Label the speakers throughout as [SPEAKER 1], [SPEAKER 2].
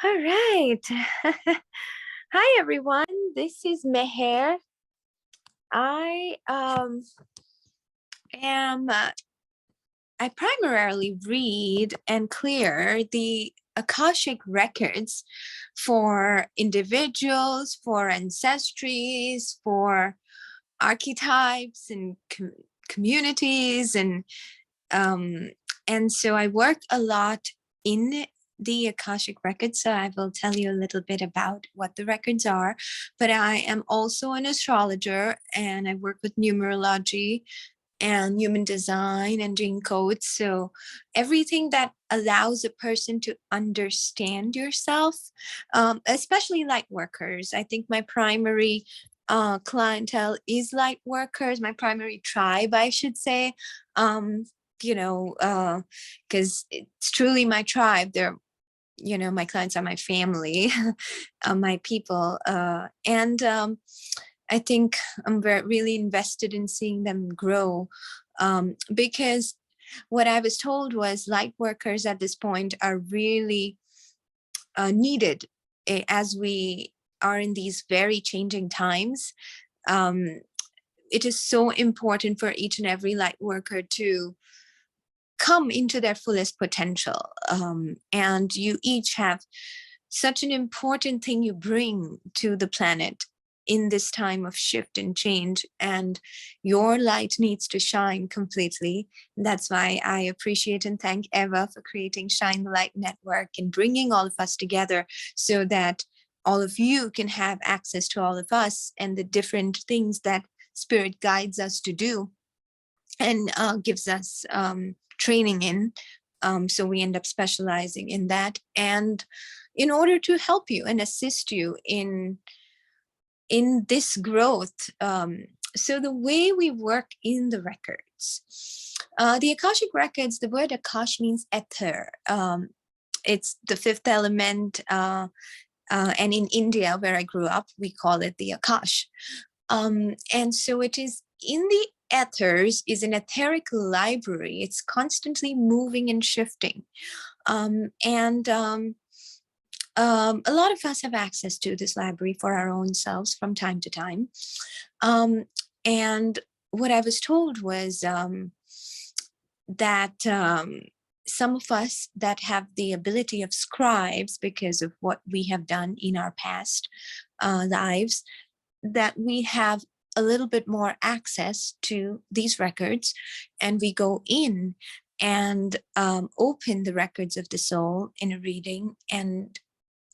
[SPEAKER 1] All right. Hi, everyone. This is Meher. I am. I primarily read and clear the Akashic Records for individuals, for ancestries, for archetypes and communities, and so I work a lot in the Akashic Records. So I will tell you a little bit about what the records are. But I am also an astrologer, and I work with numerology and human design and gene codes. So everything that allows a person to understand yourself, especially light workers. I think my primary clientele is light workers, my primary tribe, I should say. Because it's truly my tribe. They're, my clients are my family, my people. And I think I'm really invested in seeing them grow, because what I was told was light workers at this point are really needed as we are in these very changing times. It is so important for each and every light worker to come into their fullest potential. And you each have such an important thing you bring to the planet in this time of shift and change, and your light needs to shine completely. That's why I appreciate and thank Eva for creating Shine the Light Network and bringing all of us together so that all of you can have access to all of us and the different things that Spirit guides us to do and gives us training in. So we end up specializing in that, and in order to help you and assist you in this growth. So the way we work in the records, the Akashic Records, the word Akash means ether. It's the fifth element, and in India, where I grew up, we call it the Akash. And so it is in the ethers, is an etheric library. It's constantly moving and shifting. A lot of us have access to this library for our own selves from time to time. And what I was told was that some of us that have the ability of scribes because of what we have done in our past lives, that we have a little bit more access to these records, and we go in and open the records of the soul in a reading, and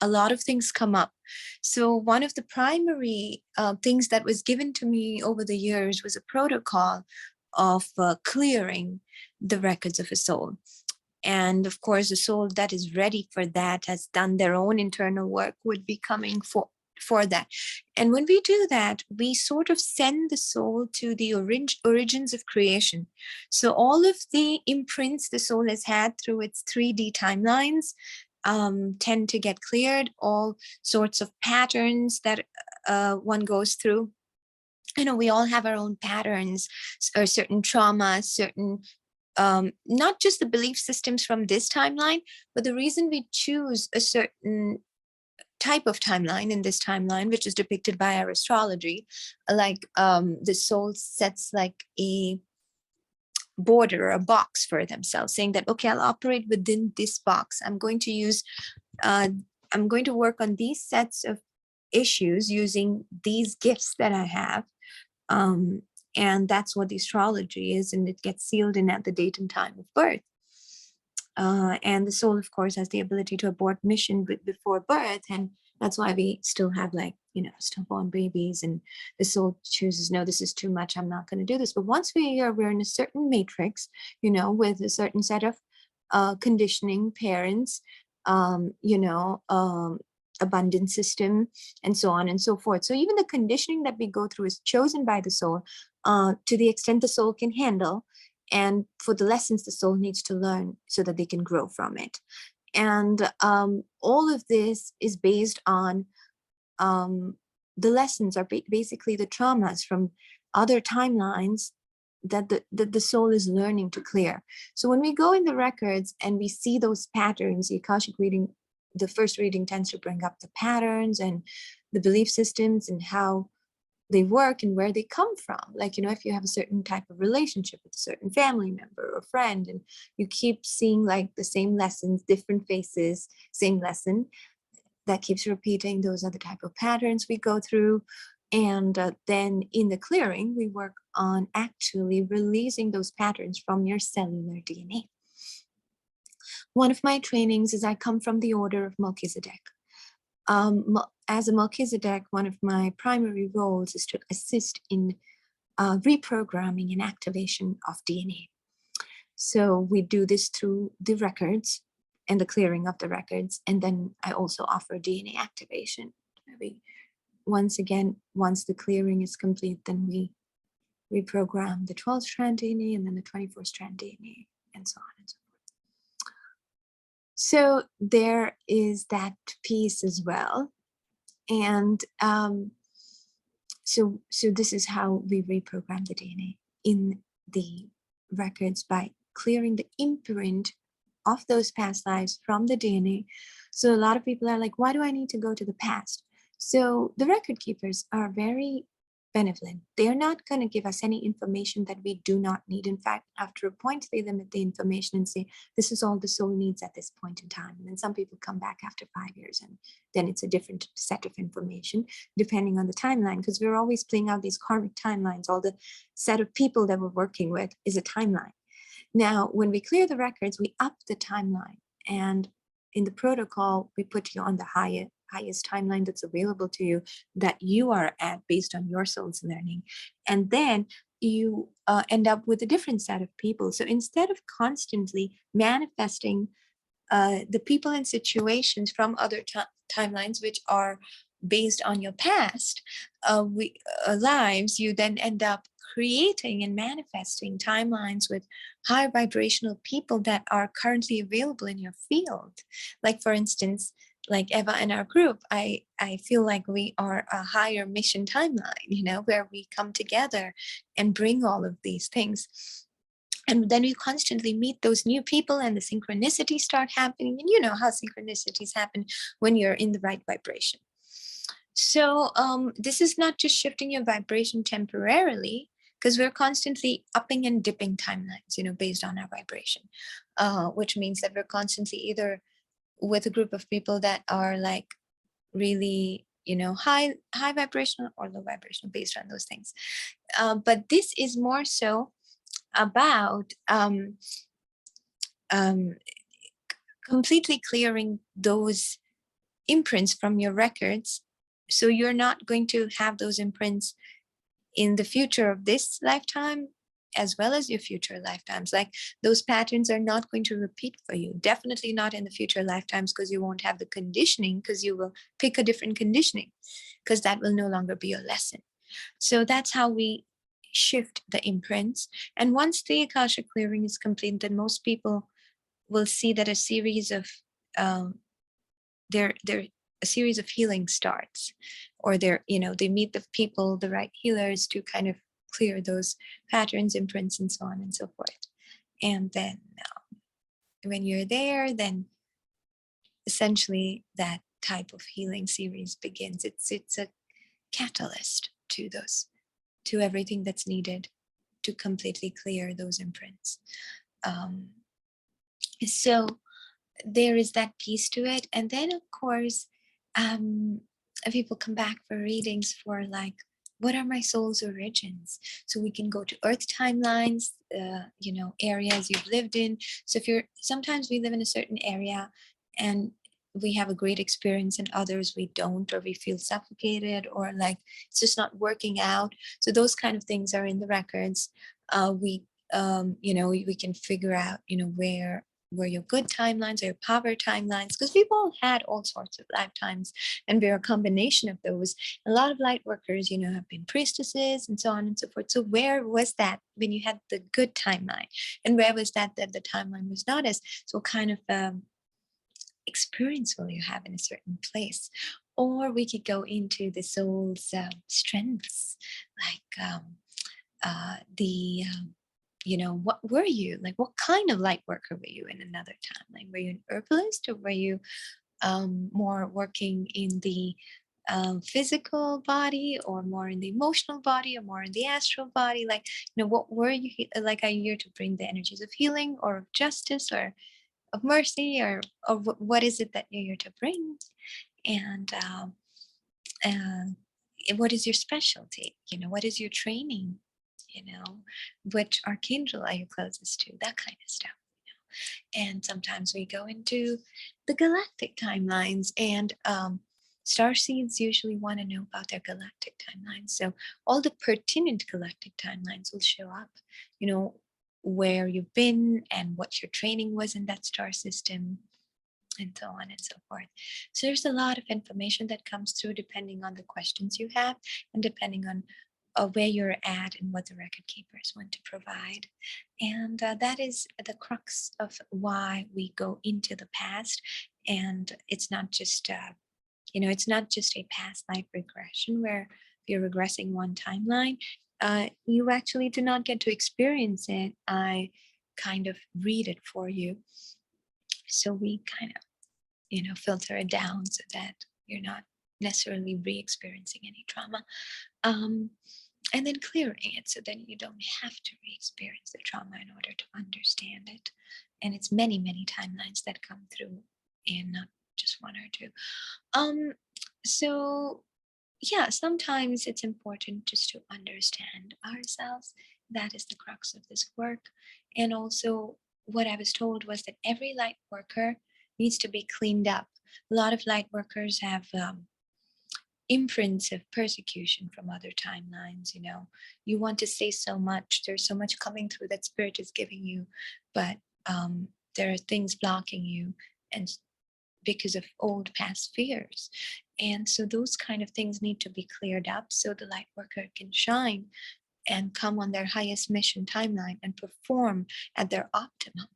[SPEAKER 1] a lot of things come up. So one of the primary things that was given to me over the years was a protocol of clearing the records of a soul. And of course, a soul that is ready for that, has done their own internal work, would be coming for that. And when we do that, we sort of send the soul to the origins of creation. So all of the imprints the soul has had through its 3D timelines tend to get cleared. All sorts of patterns that one goes through. We all have our own patterns, or certain trauma, certain not just the belief systems from this timeline, but the reason we choose a certain type of timeline in this timeline, which is depicted by our astrology, like the soul sets like a border, a box for themselves, saying that, okay, I'll operate within this box. I'm going to work on these sets of issues using these gifts that I have. And that's what the astrology is, and it gets sealed in at the date and time of birth. And the soul, of course, has the ability to abort mission before birth, and that's why we still have, like, stillborn babies, and the soul chooses, no, this is too much, I'm not going to do this. But once we're in a certain matrix, with a certain set of conditioning, parents, abundance system, and so on and so forth. So even the conditioning that we go through is chosen by the soul to the extent the soul can handle, and for the lessons the soul needs to learn so that they can grow from it. And all of this is based on the lessons are basically the traumas from other timelines that the soul is learning to clear. So when we go in the records and we see those patterns, the Akashic reading the first reading tends to bring up the patterns and the belief systems and how they work and where they come from. Like, if you have a certain type of relationship with a certain family member or friend, and you keep seeing like the same lessons, different faces, same lesson that keeps repeating, those are the type of patterns we go through. And then in the clearing, we work on actually releasing those patterns from your cellular DNA. One of my trainings is I come from the order of Melchizedek. As a Melchizedek, one of my primary roles is to assist in reprogramming and activation of DNA. So we do this through the records and the clearing of the records. And then I also offer DNA activation. Once the clearing is complete, then we reprogram the 12-strand DNA and then the 24-strand DNA and so on and so forth. So there is that piece as well. And so this is how we reprogram the DNA in the records, by clearing the imprint of those past lives from the DNA. So a lot of people are like, why do I need to go to the past? So the record keepers are very benevolent. They're not going to give us any information that we do not need. In fact, after a point, they limit the information and say, this is all the soul needs at this point in time. And then some people come back after 5 years, and then it's a different set of information, depending on the timeline, because we're always playing out these karmic timelines. All the set of people that we're working with is a timeline. Now, when we clear the records, we up the timeline. And in the protocol, we put you on the highest timeline that's available to you, that you are at based on your soul's learning. And then you end up with a different set of people. So instead of constantly manifesting the people and situations from other timelines, which are based on your past lives, you then end up creating and manifesting timelines with high vibrational people that are currently available in your field. Like, for instance, like Eva and our group, I feel like we are a higher mission timeline, where we come together and bring all of these things. And then you constantly meet those new people, and the synchronicities start happening. And you know how synchronicities happen when you're in the right vibration. So this is not just shifting your vibration temporarily, because we're constantly upping and dipping timelines, based on our vibration, which means that we're constantly either with a group of people that are like really, high vibrational or low vibrational based on those things. But this is more so about completely clearing those imprints from your records. So you're not going to have those imprints in the future of this lifetime, as well as your future lifetimes. Like, those patterns are not going to repeat for you. Definitely not in the future lifetimes, because you won't have the conditioning, because you will pick a different conditioning, because that will no longer be your lesson. So that's how we shift the imprints. And once the Akashic clearing is complete, then most people will see that a series of a series of healing starts, or they meet the people, the right healers, to kind of clear those patterns, imprints, and so on and so forth. And then when you're there, then essentially that type of healing series begins. It's a catalyst to everything that's needed to completely clear those imprints. So there is that piece to it. And then, of course, people come back for readings for like, what are my soul's origins? So we can go to earth timelines, areas you've lived in. So sometimes we live in a certain area and we have a great experience, and others we don't, or we feel suffocated, or like it's just not working out. So those kind of things are in the records. We can figure out, where your good timelines or your power timelines, because we've all had all sorts of lifetimes, and we're a combination of those. A lot of light workers, have been priestesses and so on and so forth. So where was that when you had the good timeline, and where was that the timeline was not as? So what kind of experience will you have in a certain place? Or we could go into the soul's strengths, like what were you? Like, what kind of light worker were you in another time? Like, were you an herbalist, or were you more working in the physical body, or more in the emotional body, or more in the astral body? Like, what were you like? Are you here to bring the energies of healing, or of justice, or of mercy, or what is it that you're here to bring? And uh, what is your specialty? What is your training? Which archangel are you closest to? That kind of stuff. And sometimes we go into the galactic timelines, and star seeds usually want to know about their galactic timelines. So all the pertinent galactic timelines will show up, where you've been and what your training was in that star system, and so on and so forth. So there's a lot of information that comes through depending on the questions you have, and depending on where you're at and what the record keepers want to provide. And that is the crux of why we go into the past. And it's not just it's not just a past life regression where you're regressing one timeline. You actually do not get to experience it. I kind of read it for you. So we kind of, filter it down so that you're not necessarily re-experiencing any trauma. And then clearing it so then you don't have to re-experience the trauma in order to understand it. And it's many, many timelines that come through, and not just one or two. So yeah, sometimes it's important just to understand ourselves. That is the crux of this work. And also, what I was told was that every light worker needs to be cleaned up. A lot of light workers have imprints of persecution from other timelines. You want to say so much, there's so much coming through that spirit is giving you, but there are things blocking you, and because of old past fears. And so those kind of things need to be cleared up so the light worker can shine and come on their highest mission timeline and perform at their optimum.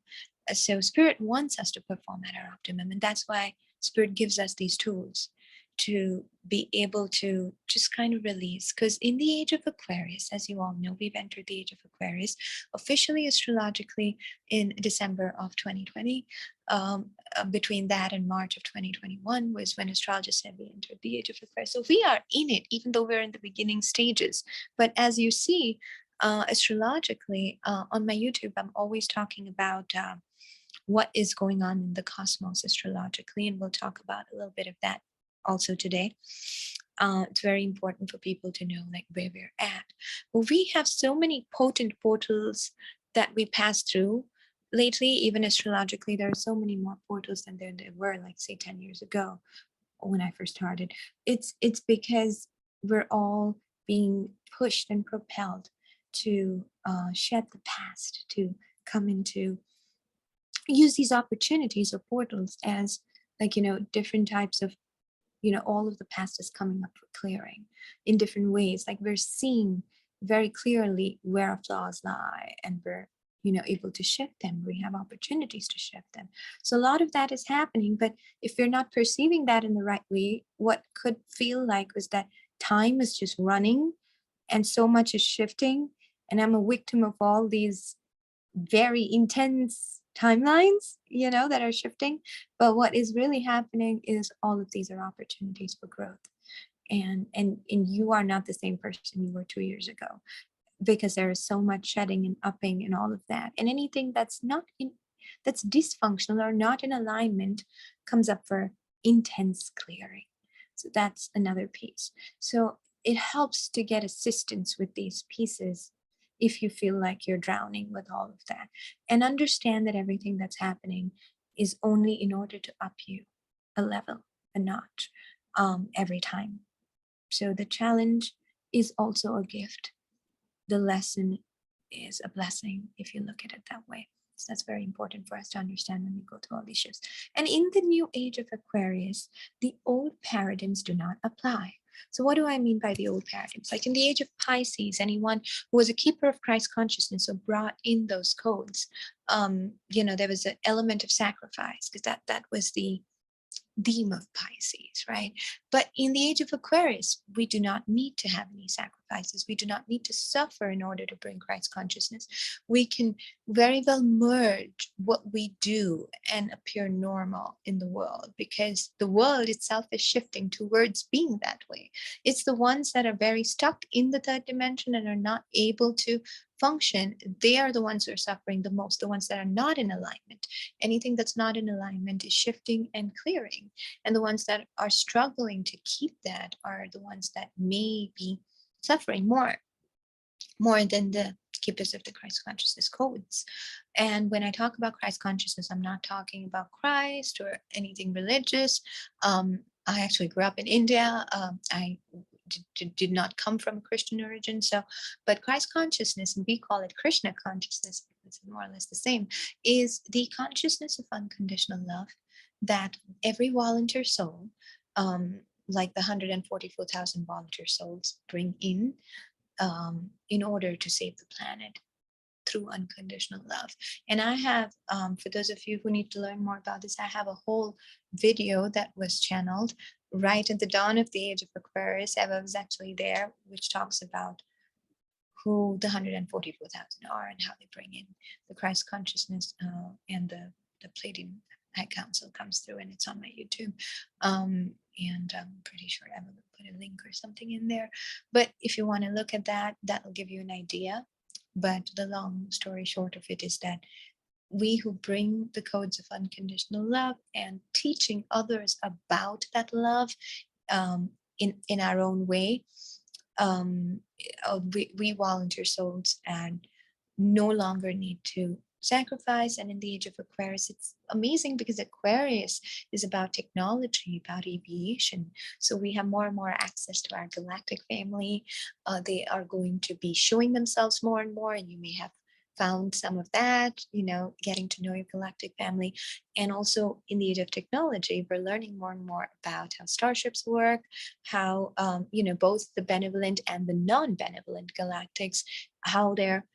[SPEAKER 1] So spirit wants us to perform at our optimum, and that's why spirit gives us these tools to be able to just kind of release. Because in the age of Aquarius, as you all know, we've entered the age of Aquarius officially astrologically in December of 2020. Between that and March of 2021 was when astrologists said we entered the age of Aquarius. So we are in it, even though we're in the beginning stages. But as you see, astrologically, on my YouTube, I'm always talking about what is going on in the cosmos astrologically, and we'll talk about a little bit of that also today. It's very important for people to know like where we're at. But we have so many potent portals that we pass through lately. Even astrologically, there are so many more portals than there were, like say 10 years ago when I first started. It's because we're all being pushed and propelled to shed the past, to come into use these opportunities or portals as like different types of all of the past is coming up for clearing in different ways. Like we're seeing very clearly where our flaws lie, and we're able to shift them. We have opportunities to shift them. So a lot of that is happening, but if you're not perceiving that in the right way, what could feel like was that time is just running and so much is shifting, and I'm a victim of all these very intense timelines that are shifting. But what is really happening is all of these are opportunities for growth, and you are not the same person you were 2 years ago, because there is so much shedding and upping and all of that. And anything that's that's dysfunctional or not in alignment comes up for intense clearing. So that's another piece. So it helps to get assistance with these pieces if you feel like you're drowning with all of that, and understand that everything that's happening is only in order to up you a level, a notch, every time. So the challenge is also a gift. The lesson is a blessing if you look at it that way. So that's very important for us to understand when we go through all these shifts. And in the new age of Aquarius, the old paradigms do not apply. So what do I mean by the old paradigms? Like in the age of Pisces, anyone who was a keeper of Christ consciousness or brought in those codes, there was an element of sacrifice, because that was the theme of Pisces, right? But in the age of Aquarius, we do not need to have any sacrifices. We do not need to suffer in order to bring Christ consciousness. We can very well merge what we do and appear normal in the world, because the world itself is shifting towards being that way. It's the ones that are very stuck in the third dimension and are not able to function. They are the ones who are suffering the most, the ones that are not in alignment. Anything that's not in alignment is shifting and clearing. And the ones that are struggling to keep that are the ones that may be suffering more than the keepers of the Christ consciousness codes. And when I talk about Christ consciousness, I'm not talking about Christ or anything religious. I actually grew up in India. I did not come from a Christian origin. So, but Christ consciousness, and we call it Krishna consciousness, it's more or less the same, is the consciousness of unconditional love that every volunteer soul, like the 144,000 volunteer souls, bring in order to save the planet through unconditional love. And I have, for those of you who need to learn more about this, I have a whole video that was channeled right at the dawn of the age of Aquarius. Eva was actually there, which talks about who the 144,000 are and how they bring in the Christ consciousness, and the Pleiadian High Council comes through, and it's on my YouTube. And I'm pretty sure Emma will put a link or something in there. But if you want to look at that, that will give you an idea. But the long story short of it is that we who bring the codes of unconditional love and teaching others about that love, in our own way, we volunteer souls and no longer need to sacrifice. And in the age of Aquarius, it's amazing because Aquarius is about technology, about aviation. So we have more and more access to our galactic family. They are going to be showing themselves more and more, and you may have found some of that, getting to know your galactic family. And also in the age of technology, we're learning more and more about how starships work, how, both the benevolent and the non-benevolent galactics, how their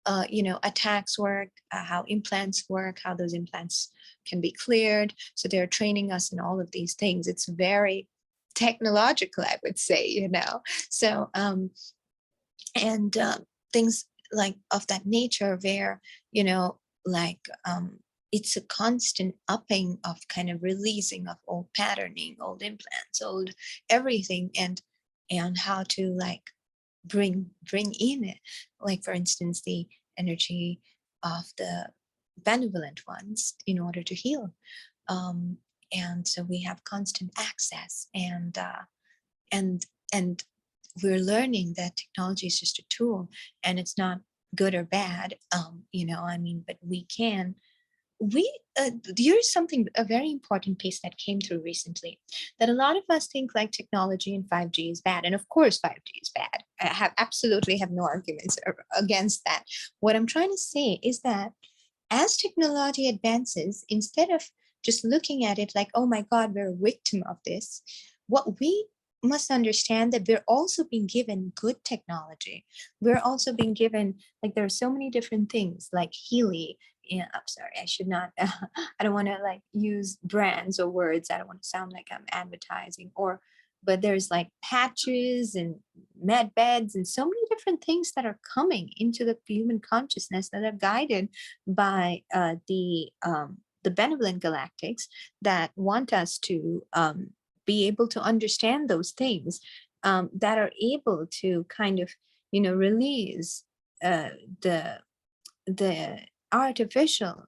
[SPEAKER 1] attacks work, how implants work, how those implants can be cleared. So they're training us in all of these things. It's very technological, I would say, So, and things like of that nature where, it's a constant upping of kind of releasing of old patterning, old implants, old everything, and how to bring in it, like for instance the energy of the benevolent ones in order to heal, and so we have constant access, and we're learning that technology is just a tool and it's not good or bad, but here's something, a very important piece that came through recently, that a lot of us think like technology and 5G is bad. And of course, 5G is bad. I absolutely have no arguments against that. What I'm trying to say is that as technology advances, instead of just looking at it like, oh my God, we're a victim of this, what we must understand that we're also being given good technology. We're also being given, there are so many different things like Healy. Yeah, I'm sorry, I should not, I don't want to use brands or words. I don't want to sound like I'm advertising, but there's patches and med beds and so many different things that are coming into the human consciousness that are guided by the benevolent galactics that want us to be able to understand those things, that are able to kind of, release the artificial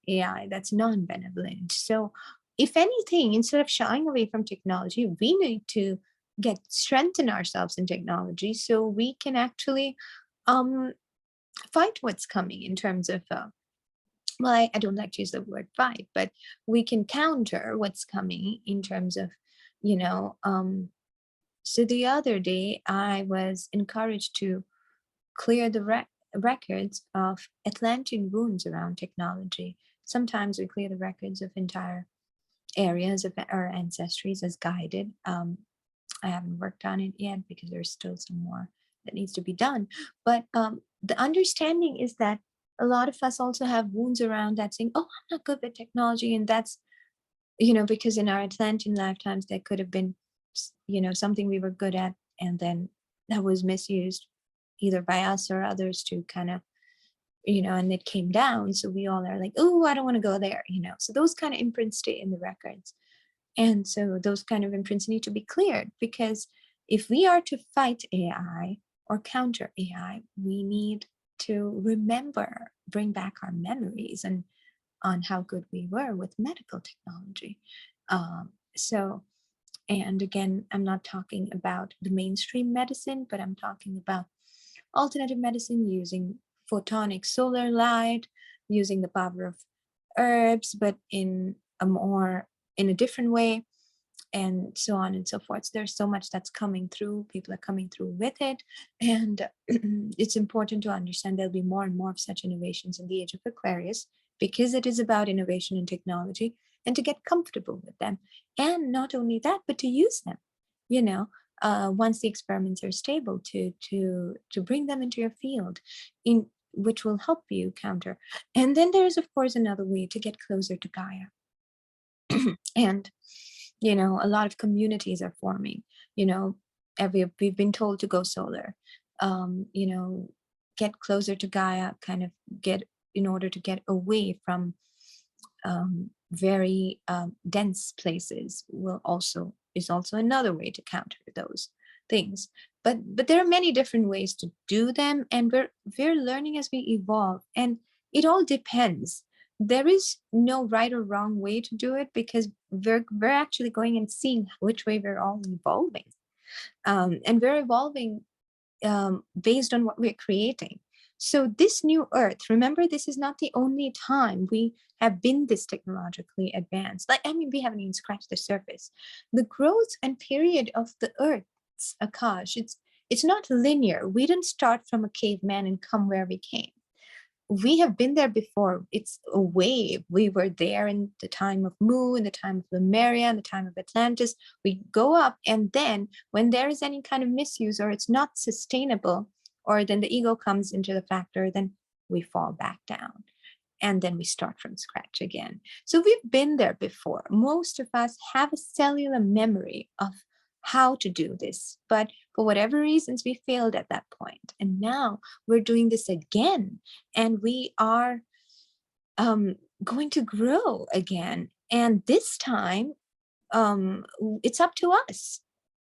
[SPEAKER 1] AI that's non-benevolent. So if anything, instead of shying away from technology, we need to strengthen ourselves in technology so we can actually fight what's coming in terms of I don't like to use the word fight, but we can counter what's coming in terms of, so the other day I was encouraged to clear the records of Atlantean wounds around technology. Sometimes we clear the records of entire areas of our ancestries as guided. I haven't worked on it yet because there's still some more that needs to be done. But the understanding is that a lot of us also have wounds around that saying, oh, I'm not good with technology. And that's because in our Atlantean lifetimes, there could have been, something we were good at, and then that was misused either by us or others to kind of, and it came down. So we all are like, oh, I don't want to go there, So those kind of imprints stay in the records. And so those kind of imprints need to be cleared, because if we are to fight AI or counter AI, we need to bring back our memories and on how good we were with medical technology. And again, I'm not talking about the mainstream medicine, but I'm talking about alternative medicine using photonic solar light, using the power of herbs, but in a different way, and so on and so forth. So there's so much that's coming through. People are coming through with it. And it's important to understand there'll be more and more of such innovations in the age of Aquarius, because it is about innovation and technology, and to get comfortable with them. And not only that, but to use them, once the experiments are stable, to bring them into your field, in which will help you counter. And then there's, of course, another way to get closer to Gaia. And a lot of communities are forming. We've been told to go solar, get closer to Gaia, kind of in order to get away from very dense places is also another way to counter those things. But there are many different ways to do them, and we're learning as we evolve, and it all depends. There is no right or wrong way to do it, because we're actually going and seeing which way we're all evolving, and we're evolving based on what we're creating. So this new Earth, remember, this is not the only time we have been this technologically advanced. We haven't even scratched the surface. The growth and period of the Earth's Akash, it's not linear. We didn't start from a caveman and come where we came. We have been there before. It's a wave. We were there in the time of Mu, in the time of Lemuria, in the time of Atlantis. We go up, and then when there is any kind of misuse or it's not sustainable, or then the ego comes into the factor, then we fall back down, and then we start from scratch again. So we've been there before. Most of us have a cellular memory of how to do this, but for whatever reasons, we failed at that point. And now we're doing this again, and we are going to grow again. And this time, it's up to us.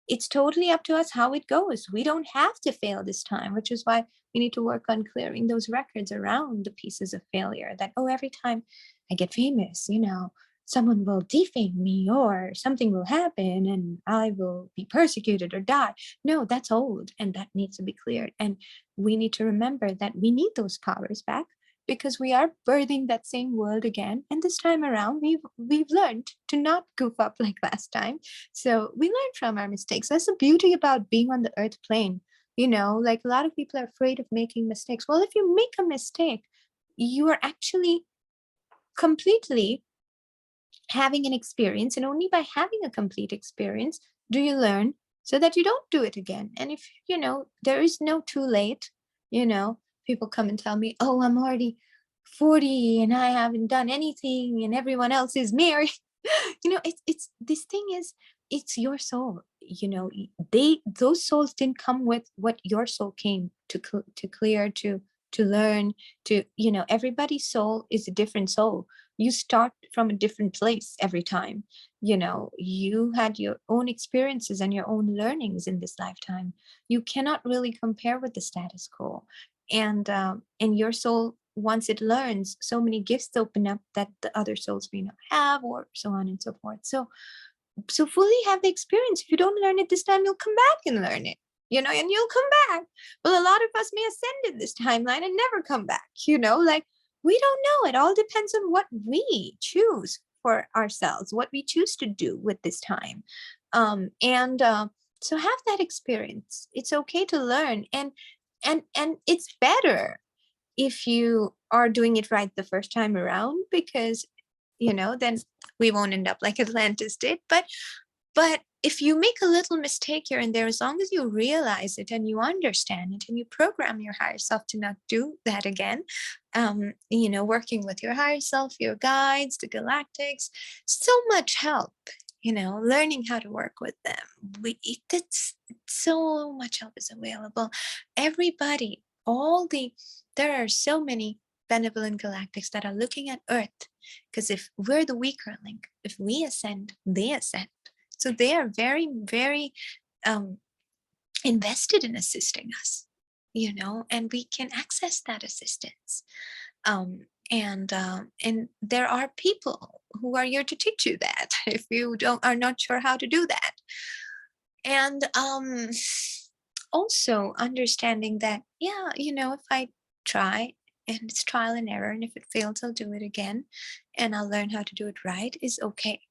[SPEAKER 1] It's totally up to us how it goes. We don't have to fail this time, which is why we need to work on clearing those records around the pieces of failure that, every time I get famous, someone will defame me, or something will happen and I will be persecuted or die. No, that's old, and that needs to be cleared. And we need to remember that we need those powers back, because we are birthing that same world again. And this time around, we've learned to not goof up like last time. So we learn from our mistakes. That's the beauty about being on the earth plane. Like a lot of people are afraid of making mistakes. Well, if you make a mistake, you are actually completely having an experience, and only by having a complete experience do you learn, so that you don't do it again. And if there is no too late. People come and tell me, oh, I'm already 40 and I haven't done anything and everyone else is married. It's this thing is, it's your soul. Those souls didn't come with what your soul came to clear, to learn, to, everybody's soul is a different soul. You start from a different place every time. You had your own experiences and your own learnings in this lifetime. You cannot really compare with the status quo. And your soul, once it learns, so many gifts open up that the other souls may not have, or so on and so forth. So fully have the experience. If you don't learn it this time, you'll come back and learn it, and you'll come back. Well, a lot of us may ascend in this timeline and never come back, like, we don't know. It all depends on what we choose for ourselves, what we choose to do with this time. So have that experience. It's okay to learn. And it's better if you are doing it right the first time around, because then we won't end up like Atlantis did. But But if you make a little mistake here and there, as long as you realize it and you understand it and you program your higher self to not do that again, working with your higher self, your guides, the galactics, so much help, learning how to work with them. It's so much help is available. Everybody, there are so many benevolent galactics that are looking at Earth, because if we're the weaker link, if we ascend, they ascend. So they are very, very invested in assisting us, and we can access that assistance. And there are people who are here to teach you that if you are not sure how to do that. And also understanding that, if I try, and it's trial and error, and if it fails, I'll do it again, and I'll learn how to do it right, is okay.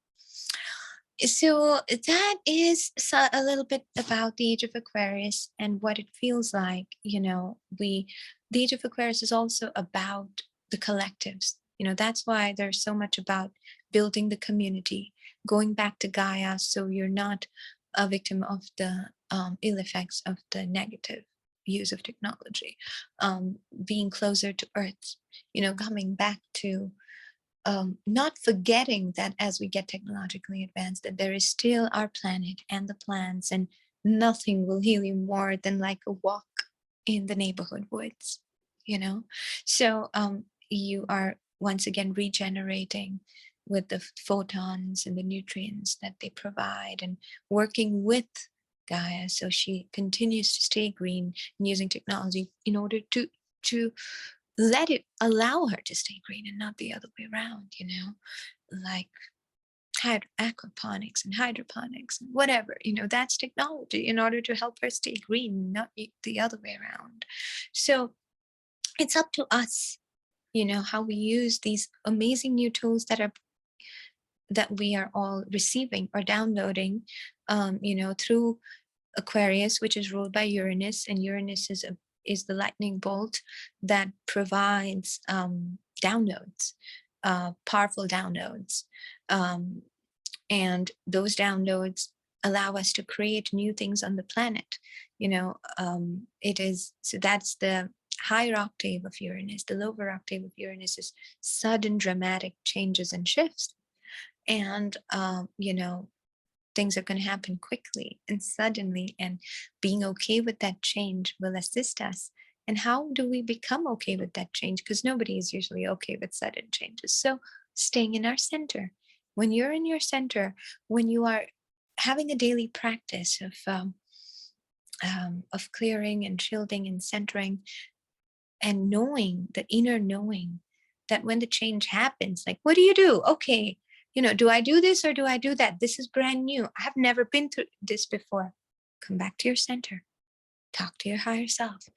[SPEAKER 1] So that is a little bit about the Age of Aquarius and what it feels like. The Age of Aquarius is also about the collectives. That's why there's so much about building the community, going back to Gaia, so you're not a victim of the ill effects of the negative use of technology, being closer to Earth, coming back to not forgetting that as we get technologically advanced, that there is still our planet and the plants, and nothing will heal you more than like a walk in the neighborhood woods, So you are once again regenerating with the photons and the nutrients that they provide, and working with Gaia so she continues to stay green, and using technology in order to allow her to stay green and not the other way around, like aquaponics and hydroponics and whatever, that's technology in order to help her stay green, not the other way around. So it's up to us, how we use these amazing new tools that we are all receiving or downloading, through Aquarius, which is ruled by Uranus, and Uranus is the lightning bolt that provides downloads, powerful downloads. And those downloads allow us to create new things on the planet. So that's the higher octave of Uranus. The lower octave of Uranus is sudden dramatic changes and shifts. And, things are going to happen quickly and suddenly, and being okay with that change will assist us. And how do we become okay with that change? Because nobody is usually okay with sudden changes. So staying in our center. When you're in your center, when you are having a daily practice of clearing and shielding and centering, and knowing, the inner knowing that when the change happens, like, what do you do? Okay, do I do this or do I do that? This is brand new. I've never been through this before. Come back to your center. Talk to your higher self.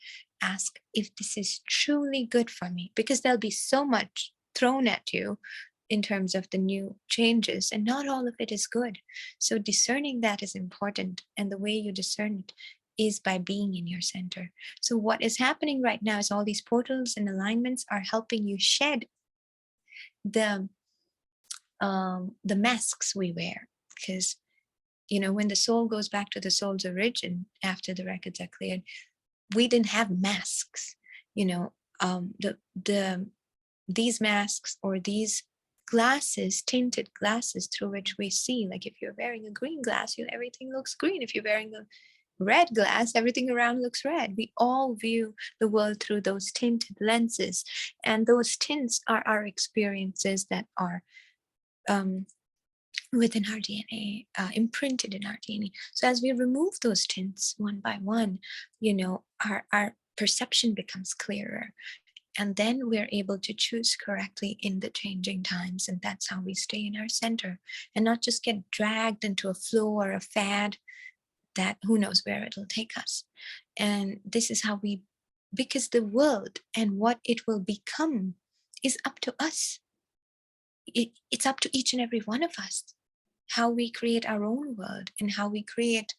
[SPEAKER 1] Ask if this is truly good for me, because there'll be so much thrown at you in terms of the new changes, and not all of it is good. So discerning that is important. And the way you discern it is by being in your center. So what is happening right now is all these portals and alignments are helping you shed the masks we wear, because when the soul goes back to the soul's origin after the records are cleared, we didn't have masks. These masks, or these glasses, tinted glasses through which we see, like if you're wearing a green glass, everything looks green. If you're wearing a red glass, everything around looks red. We all view the world through those tinted lenses, and those tints are our experiences that are within our DNA, imprinted in our DNA. So as we remove those tints one by one, our perception becomes clearer. And then we're able to choose correctly in the changing times. And that's how we stay in our center and not just get dragged into a flow or a fad that who knows where it'll take us. And this is how because the world and what it will become is up to us. It's up to each and every one of us, how we create our own world and how we create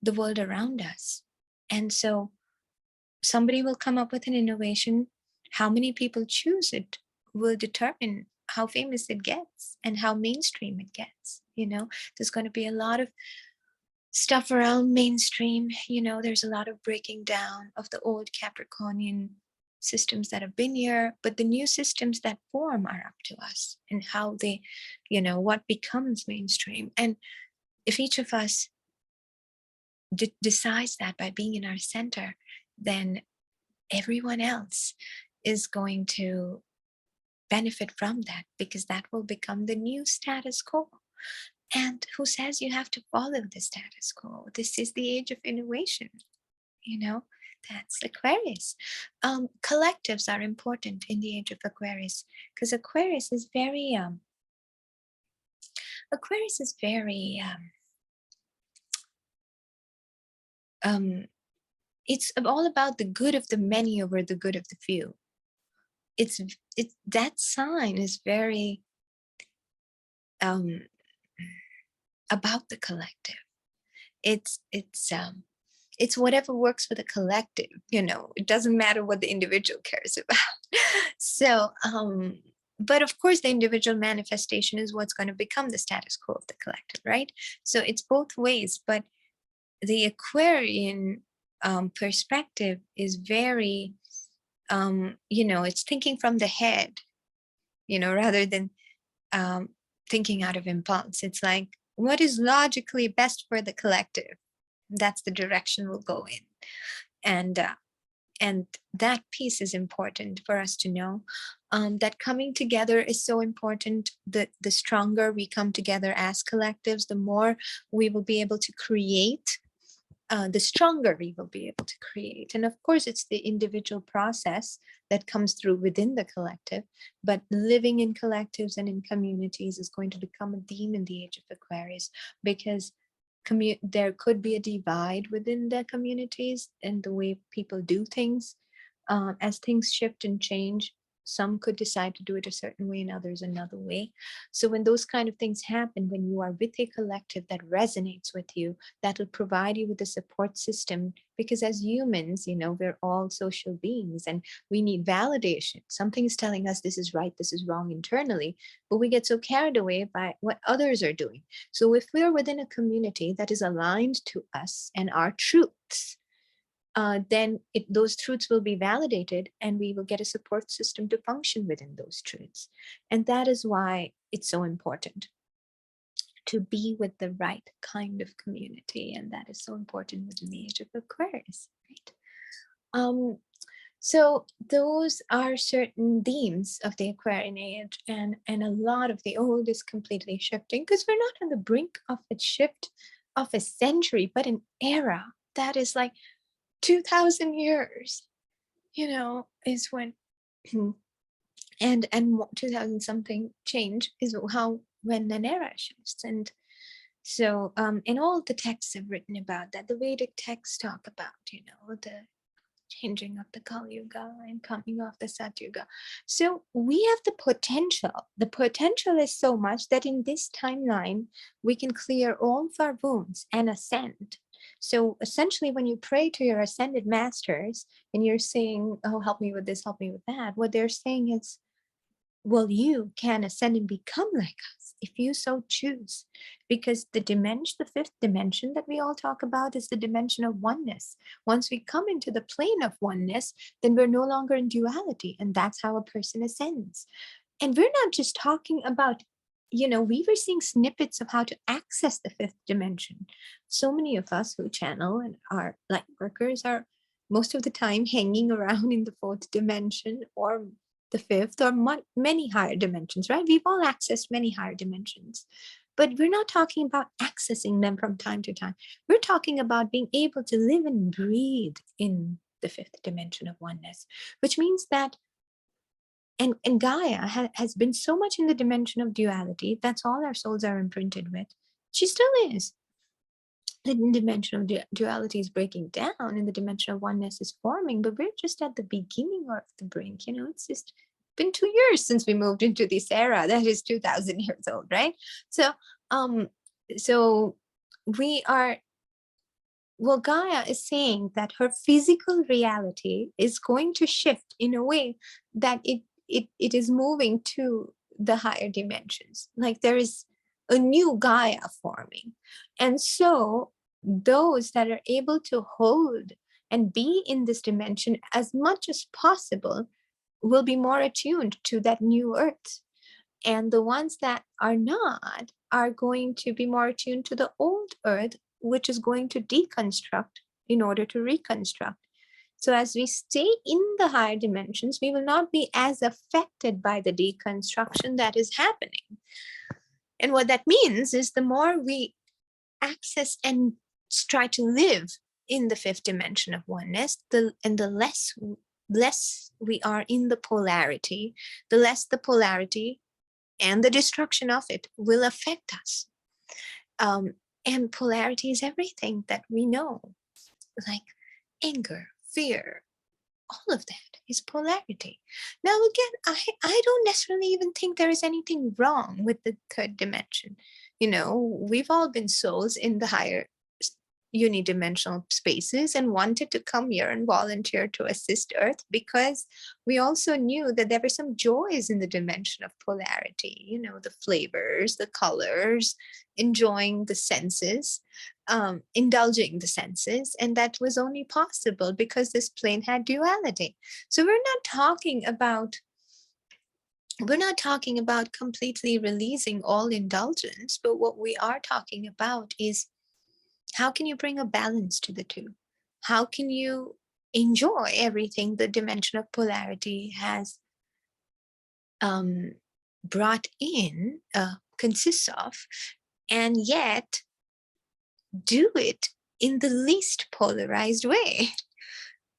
[SPEAKER 1] the world around us. And so somebody will come up with an innovation. How many people choose it will determine how famous it gets and how mainstream it gets. There's going to be a lot of stuff around mainstream. There's a lot of breaking down of the old Capricornian systems that have been here, but the new systems that form are up to us, and how they, what becomes mainstream. And if each of us decides that by being in our center, then everyone else is going to benefit from that, because that will become the new status quo. And who says you have to follow the status quo? This is the age of innovation. That's Aquarius. Collectives are important in the age of Aquarius, because Aquarius is very it's all about the good of the many over the good of the few. It's that sign is very about the collective. It's whatever works for the collective. It doesn't matter what the individual cares about. So but of course the individual manifestation is what's going to become the status quo of the collective, right? So it's both ways. But the Aquarian perspective is very it's thinking from the head, rather than thinking out of impulse. It's like, what is logically best for the collective? That's the direction we'll go in. And that piece is important for us to know, that coming together is so important. The stronger we come together as collectives, the more we will be able to create, the stronger we will be able to create. And of course, it's the individual process that comes through within the collective, but living in collectives and in communities is going to become a theme in the age of Aquarius, because there could be a divide within the communities and the way people do things. As things shift and change, some could decide to do it a certain way and others another way. So when those kind of things happen, when you are with a collective that resonates with you, that will provide you with a support system, because as humans, we're all social beings and we need validation. Something is telling us this is right, this is wrong internally, but we get so carried away by what others are doing. So if we're within a community that is aligned to us and our truths, then those truths will be validated, and we will get a support system to function within those truths. And that is why it's so important to be with the right kind of community. And that is so important within the age of Aquarius, right? So those are certain themes of the Aquarian age, and a lot of the old is completely shifting, because we're not on the brink of a shift of a century, but an era that is like 2,000 years, is when, and 2,000 something change is when an era shifts. And so in all the texts have written about that. The Vedic texts talk about, the changing of the Kali Yuga and coming off the Satyuga. So we have the potential. The potential is so much that in this timeline, we can clear all of our wounds and ascend. So essentially, when you pray to your ascended masters and you're saying, oh, help me with this, help me with that, what they're saying is, well, you can ascend and become like us if you so choose. Because the fifth dimension that we all talk about is the dimension of oneness. Once we come into the plane of oneness, then we're no longer in duality. And that's how a person ascends. And we're not just talking about, we were seeing snippets of how to access the fifth dimension. So many of us who channel and are light workers are most of the time hanging around in the fourth dimension or the fifth or many higher dimensions, right? We've all accessed many higher dimensions, but we're not talking about accessing them from time to time. We're talking about being able to live and breathe in the fifth dimension of oneness, which means that and Gaia has been so much in the dimension of duality. That's all our souls are imprinted with. She still is. The dimension of duality is breaking down and the dimension of oneness is forming, but we're just at the beginning or the brink. It's just been 2 years since we moved into this era that is 2,000 years old, right? So we are, well, Gaia is saying that her physical reality is going to shift in a way that it is moving to the higher dimensions. Like there is a new Gaia forming. And so those that are able to hold and be in this dimension as much as possible will be more attuned to that new earth. And the ones that are not are going to be more attuned to the old earth, which is going to deconstruct in order to reconstruct. So as we stay in the higher dimensions, we will not be as affected by the deconstruction that is happening. And what that means is the more we access and try to live in the fifth dimension of oneness, the less we are in the polarity, the less the polarity and the destruction of it will affect us. And polarity is everything that we know, like anger, fear, all of that is polarity. Now, again, I don't necessarily even think there is anything wrong with the third dimension. You know, we've all been souls in the higher unidimensional spaces and wanted to come here and volunteer to assist Earth because we also knew that there were some joys in the dimension of polarity, you know, the flavors, the colors, enjoying the senses, indulging the senses. And that was only possible because this plane had duality. So we're not talking about completely releasing all indulgence, but what we are talking about is how can you bring a balance to the two? How can you enjoy everything the dimension of polarity has brought in, consists of, and yet do it in the least polarized way?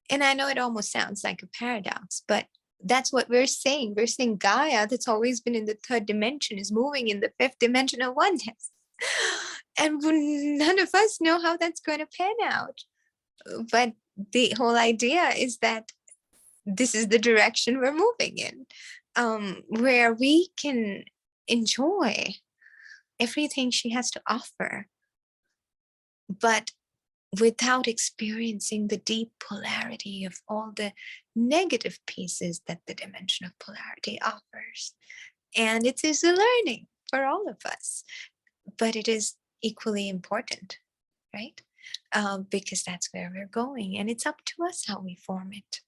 [SPEAKER 1] And I know it almost sounds like a paradox, but that's what we're saying. We're saying Gaia, that's always been in the third dimension, is moving in the fifth dimension of oneness. And none of us know how that's going to pan out. But the whole idea is that this is the direction we're moving in, where we can enjoy everything she has to offer, but without experiencing the deep polarity of all the negative pieces that the dimension of polarity offers. And it is a learning for all of us, but it is equally important, right? Because that's where we're going, and it's up to us how we form it.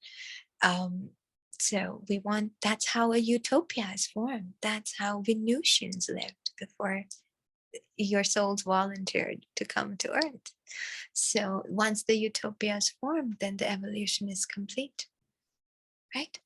[SPEAKER 1] So that's how a utopia is formed. That's how Venusians lived before your souls volunteered to come to Earth. So once the utopia is formed, then the evolution is complete, right?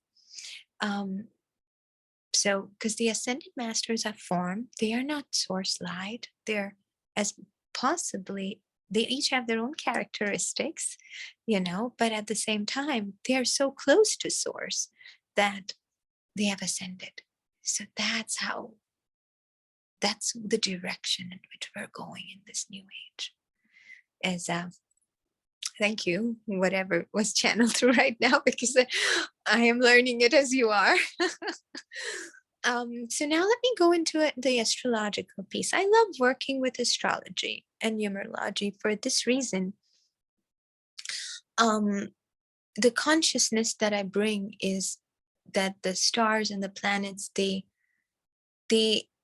[SPEAKER 1] So because the ascended masters are formed, they are not source light. They're as possibly, they each have their own characteristics, you know, but at the same time, they're so close to source that they have ascended. So that's the direction in which we're going in this new age. As thank you, whatever was channeled through right now, because I am learning it as you are. So now let me go into the astrological piece. I love working with astrology and numerology for this reason. The consciousness that I bring is that the stars and the planets, they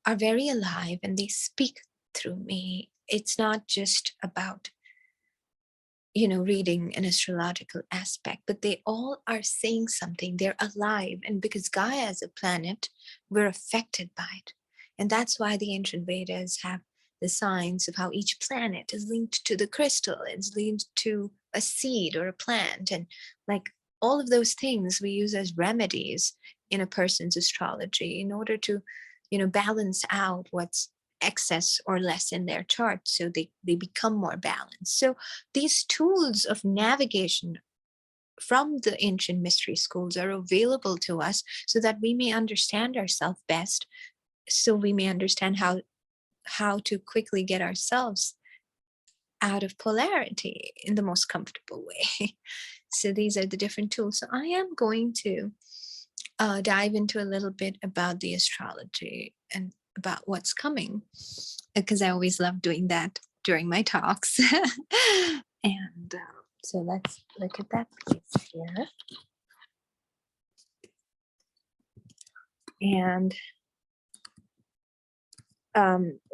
[SPEAKER 1] are very alive and they speak through me. It's not just about, you know, reading an astrological aspect, but they all are saying something. They're alive. And because Gaia is a planet, we're affected by it. And that's why the ancient Vedas have the signs of how each planet is linked to the crystal, it's linked to a seed or a plant. And like all of those things we use as remedies in a person's astrology in order to, you know, balance out what's excess or less in their chart, so they become more balanced. So these tools of navigation from the ancient mystery schools are available to us so that we may understand ourselves best, so we may understand how to quickly get ourselves out of polarity in the most comfortable way. So these are the different tools. So I am going to dive into a little bit about the astrology and about what's coming, because I always love doing that during my talks. And so let's look at that piece here. And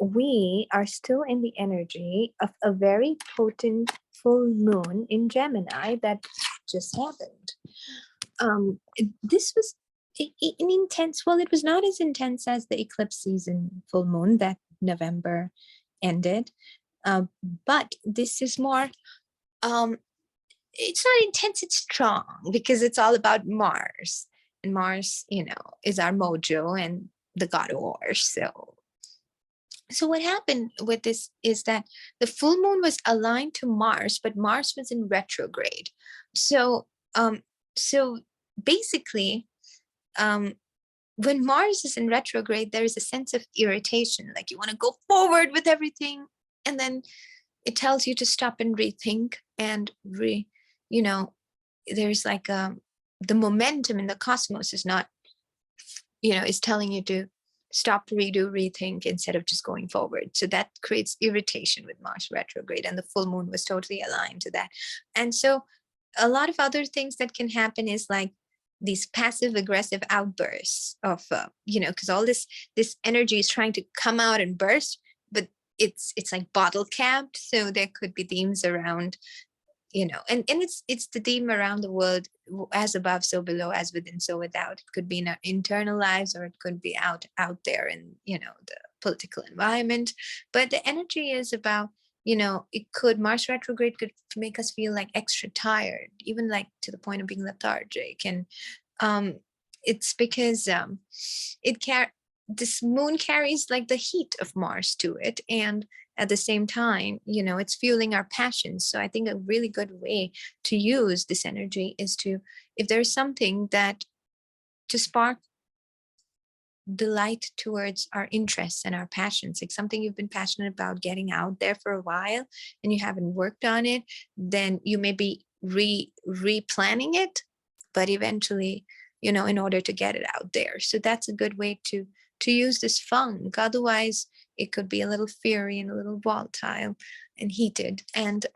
[SPEAKER 1] we are still in the energy of a very potent full moon in Gemini that just happened. This was an intense, well, it was not as intense as the eclipse season full moon that November ended, but this is more, it's not intense, it's strong, because it's all about Mars. And Mars, is our mojo and the god of war. So what happened with this is that the full moon was aligned to Mars, but Mars was in retrograde. So so basically, when Mars is in retrograde, there is a sense of irritation, like you want to go forward with everything, and then it tells you to stop and rethink and there's like the momentum in the cosmos is not, is telling you to stop, redo, rethink instead of just going forward. So that creates irritation with Mars retrograde, and the full moon was totally aligned to that. And so a lot of other things that can happen is like these passive aggressive outbursts of because all this energy is trying to come out and burst, but it's like bottle capped. So there could be themes around, and it's the theme around the world, as above so below, as within so without. It could be in our internal lives, or it could be out there in the political environment. But the energy is about, Mars retrograde could make us feel like extra tired, even like to the point of being lethargic. And it's because this moon carries like the heat of Mars to it, and at the same time, it's fueling our passions. So I think a really good way to use this energy is to, if there's something that to spark the light towards our interests and our passions, like something you've been passionate about getting out there for a while and you haven't worked on it, then you may be replanning it, but eventually, in order to get it out there. So that's a good way to use this funk. Otherwise, it could be a little fiery and a little volatile and heated. And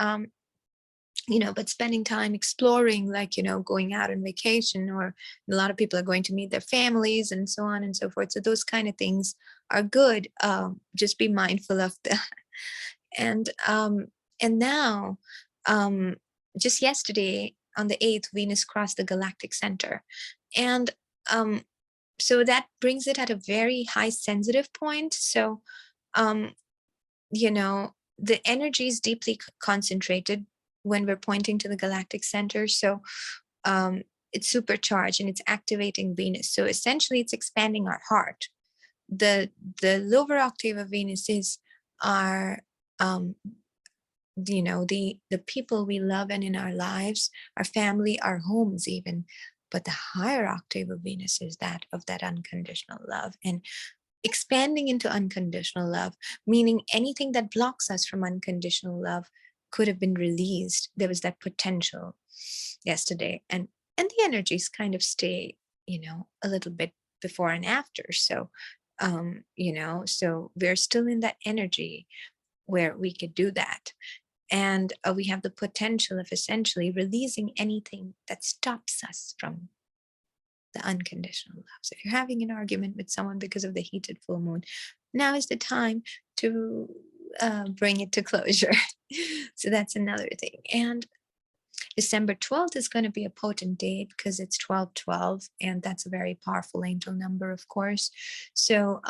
[SPEAKER 1] but spending time exploring, like, going out on vacation, or a lot of people are going to meet their families and so on and so forth. So those kind of things are good. Just be mindful of that. And now, just yesterday on the 8th, Venus crossed the galactic center. And so that brings it at a very high sensitive point. So, the energy is deeply concentrated when we're pointing to the galactic center. So it's supercharged and it's activating Venus. So essentially it's expanding our heart. The lower octave of Venus is our, the people we love and in our lives, our family, our homes even. But the higher octave of Venus is that of that unconditional love. And expanding into unconditional love, meaning anything that blocks us from unconditional love could have been released. There was that potential yesterday, and the energies kind of stay, a little bit before and after. So, so we're still in that energy where we could do that. And we have the potential of essentially releasing anything that stops us from the unconditional love. So if you're having an argument with someone because of the heated full moon, now is the time to bring it to closure. So that's another thing. And December 12th is going to be a potent date because it's 1212, and that's a very powerful angel number, of course. So,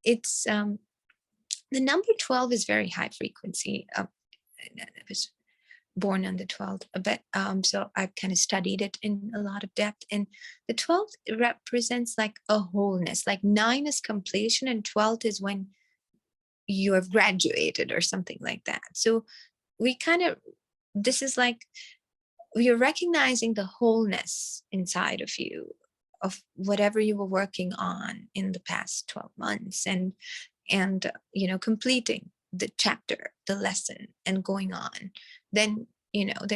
[SPEAKER 1] it's the number 12 is very high frequency. I was born on the 12th, but so I've kind of studied it in a lot of depth. And the 12th represents like a wholeness. Like 9 is completion, and 12th is when you have graduated or something like that. So this is like you're recognizing the wholeness inside of you of whatever you were working on in the past 12 months, and completing the chapter, the lesson, and going on. Then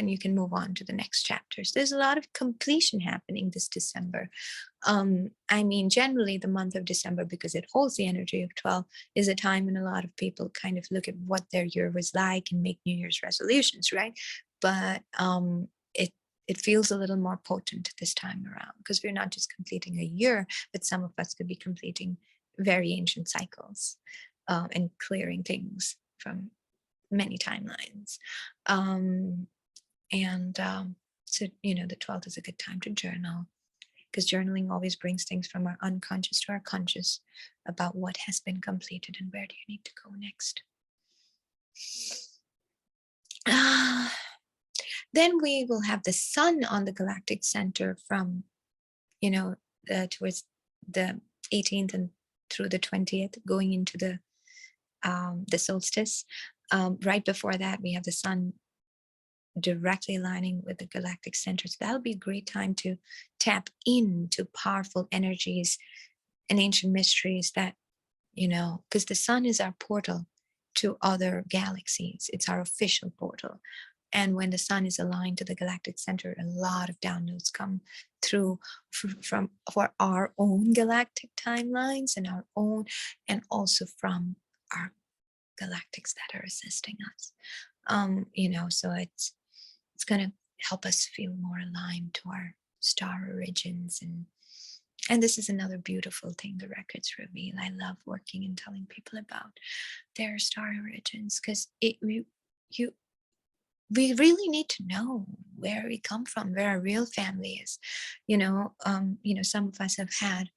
[SPEAKER 1] you can move on to the next chapters. There's a lot of completion happening this December. Generally the month of December, because it holds the energy of 12, is a time when a lot of people kind of look at what their year was like and make New Year's resolutions, right? But it feels a little more potent this time around, because we're not just completing a year, but some of us could be completing very ancient cycles, and clearing things from many timelines. So, the 12th is a good time to journal, because journaling always brings things from our unconscious to our conscious about what has been completed and where do you need to go next. Then we will have the sun on the galactic center from, towards the 18th and through the 20th, going into the solstice. Right before that, we have the sun directly aligning with the galactic center. So that'll be a great time to tap into powerful energies and ancient mysteries that, because the sun is our portal to other galaxies. It's our official portal. And when the sun is aligned to the galactic center, a lot of downloads come through for our own galactic timelines and also from our galactics that are assisting us. So it's going to help us feel more aligned to our star origins. And this is another beautiful thing the records reveal. I love working and telling people about their star origins, because we really need to know where we come from, where our real family is. Some of us have had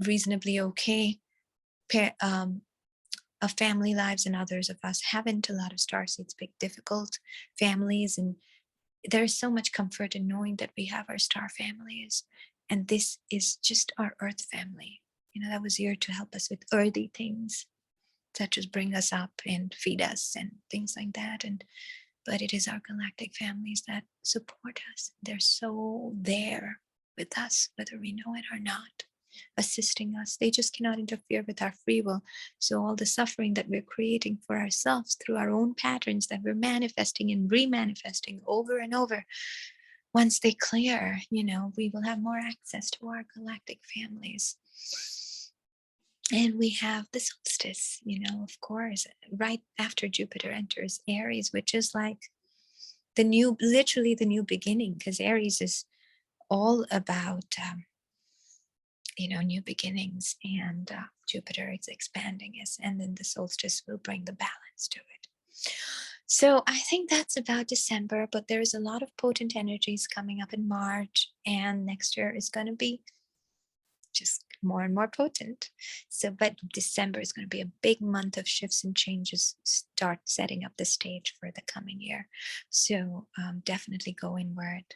[SPEAKER 1] reasonably okay family lives, and others of us haven't. A lot of starseeds pick difficult families, and there's so much comfort in knowing that we have our star families, and this is just our earth family. That was here to help us with earthy things, such as bring us up and feed us and things like that. But it is our galactic families that support us. They're so there with us, whether we know it or not, assisting us. They just cannot interfere with our free will. So all the suffering that we're creating for ourselves through our own patterns that we're manifesting and remanifesting over and over, once they clear, we will have more access to our galactic families. And we have the solstice, of course, right after Jupiter enters Aries, which is like literally the new beginning, because Aries is all about, new beginnings, and Jupiter is expanding us, and then the solstice will bring the balance to it. So I think that's about December, but there's a lot of potent energies coming up in March, and next year is going to be just more and more potent. But December is going to be a big month of shifts and changes, start setting up the stage for the coming year. So definitely go inward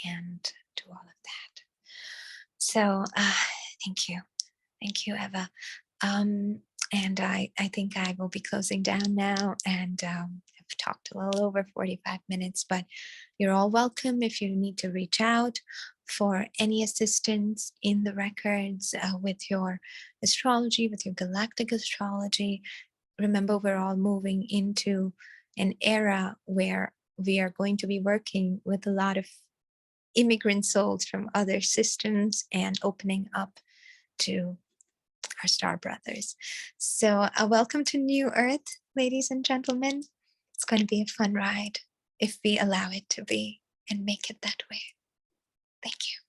[SPEAKER 1] and do all of that. So thank you, Eva. And I think I will be closing down now, and I've talked a little over 45 minutes, but you're all welcome if you need to reach out for any assistance in the records with your astrology, with your galactic astrology. Remember, we're all moving into an era where we are going to be working with a lot of immigrant souls from other systems and opening up to our star brothers. So welcome to New Earth, ladies and gentlemen. It's going to be a fun ride if we allow it to be and make it that way. Thank you.